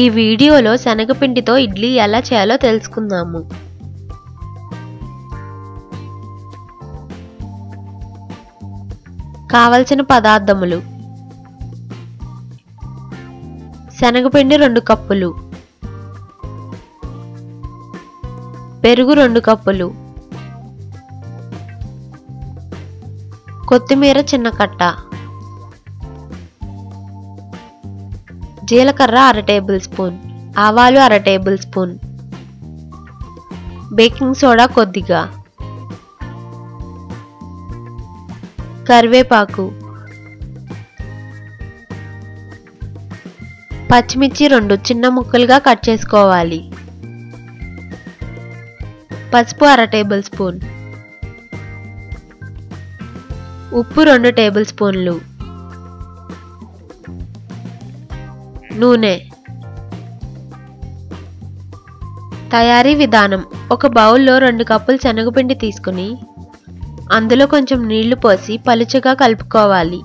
ఈ వీడియోలో శనగపిండితో ఇడ్లీ ఎలా చేయాలో తెలుసుకుందాము. కావలసిన పదార్థములు: శనగపిండి 2 కప్పులు, పెరుగు 2 కప్పులు, కొత్తిమీర చిన్న కట్ట, జీలకర్ర 1/2 టేబుల్ స్పూన్, ఆవాలు 1/2 టేబుల్ స్పూన్, బేకింగ్ సోడా కొద్దిగా, కరివేపాకు, పచ్చిమిర్చి 2 చిన్న ముక్కలుగా కట్ చేసుకోవాలి, పసుపు 1/2 టేబుల్ స్పూన్, ఉప్పు 2 టేబుల్ స్పూన్లు, నూనె. తయారీ విధానం: ఒక బౌల్లో 2 కప్పులు శనగపిండి తీసుకుని అందులో కొంచెం నీళ్లు పోసి పలుచగా కలుపుకోవాలి.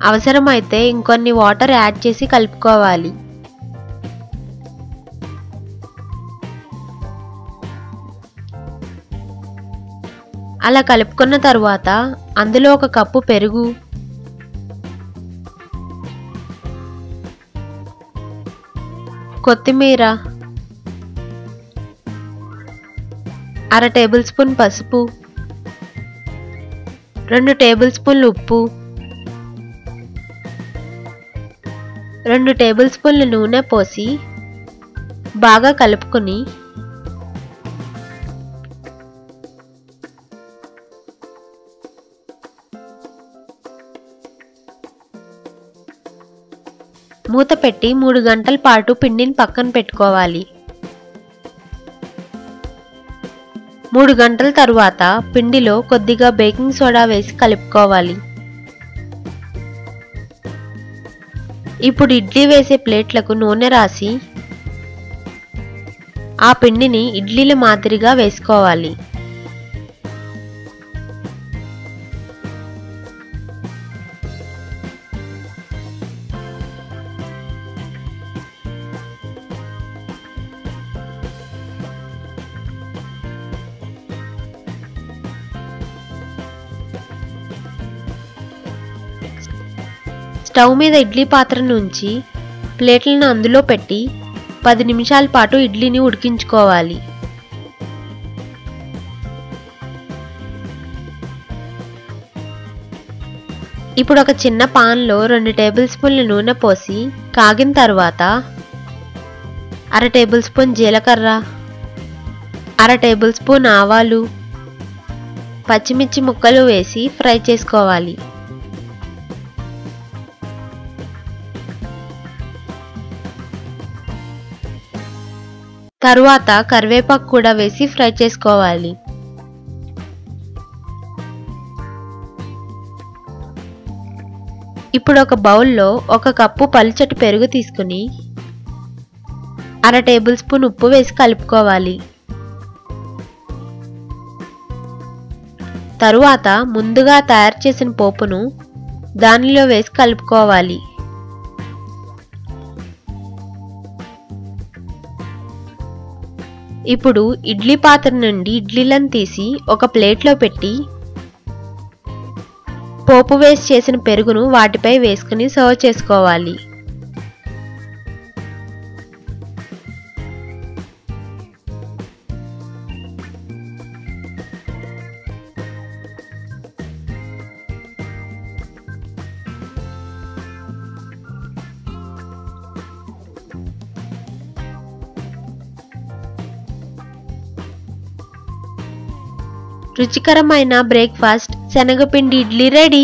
అవసరమైతే ఇంకొన్ని వాటర్ యాడ్ చేసి కలుపుకోవాలి. అలా కలుపుకున్న తరువాత అందులో 1 కప్పు పెరుగు, కొత్తిమీర, 1/2 టేబుల్ స్పూన్ పసుపు, 2 టేబుల్ స్పూన్లు ఉప్పు, 2 టేబుల్ స్పూన్ల నూనె పోసి బాగా కలుపుకొని మూత పెట్టి 3 గంటల పాటు పిండిని పక్కన పెట్టుకోవాలి. 3 గంటల తరువాత పిండిలో కొద్దిగా బేకింగ్ సోడా వేసి కలుపుకోవాలి. ఇప్పుడు ఇడ్లీ వేసే ప్లేట్లకు నూనె రాసి ఆ పిండిని ఇడ్లీల మాదిరిగా వేసుకోవాలి. స్టవ్ మీద ఇడ్లీ పాత్రను ఉంచి ప్లేట్లను అందులో పెట్టి 10 నిమిషాల పాటు ఇడ్లీని ఉడికించుకోవాలి. ఇప్పుడు ఒక చిన్న పాన్లో 2 టేబుల్ స్పూన్ల నూనె పోసి కాగిన తర్వాత 1/2 టేబుల్ స్పూన్ జీలకర్ర, 1/2 టేబుల్ స్పూన్ ఆవాలు, పచ్చిమిర్చి ముక్కలు వేసి ఫ్రై చేసుకోవాలి. తరువాత కరివేపాకు కూడా వేసి ఫ్రై చేసుకోవాలి. ఇప్పుడు ఒక బౌల్లో 1 కప్పు పలుచటి పెరుగు తీసుకుని 1/2 టేబుల్ స్పూన్ ఉప్పు వేసి కలుపుకోవాలి. తరువాత ముందుగా తయారు చేసిన పోపును దానిలో వేసి కలుపుకోవాలి. ఇప్పుడు ఇడ్లీ పాత్ర నుండి ఇడ్లీలను తీసి ఒక ప్లేట్లో పెట్టి పోపు వేసి చేసిన పెరుగును వాటిపై వేసుకుని సర్వ్ చేసుకోవాలి. రుచికరమైన బ్రేక్ఫాస్ట్ శనగపిండి ఇడ్లీ రెడీ.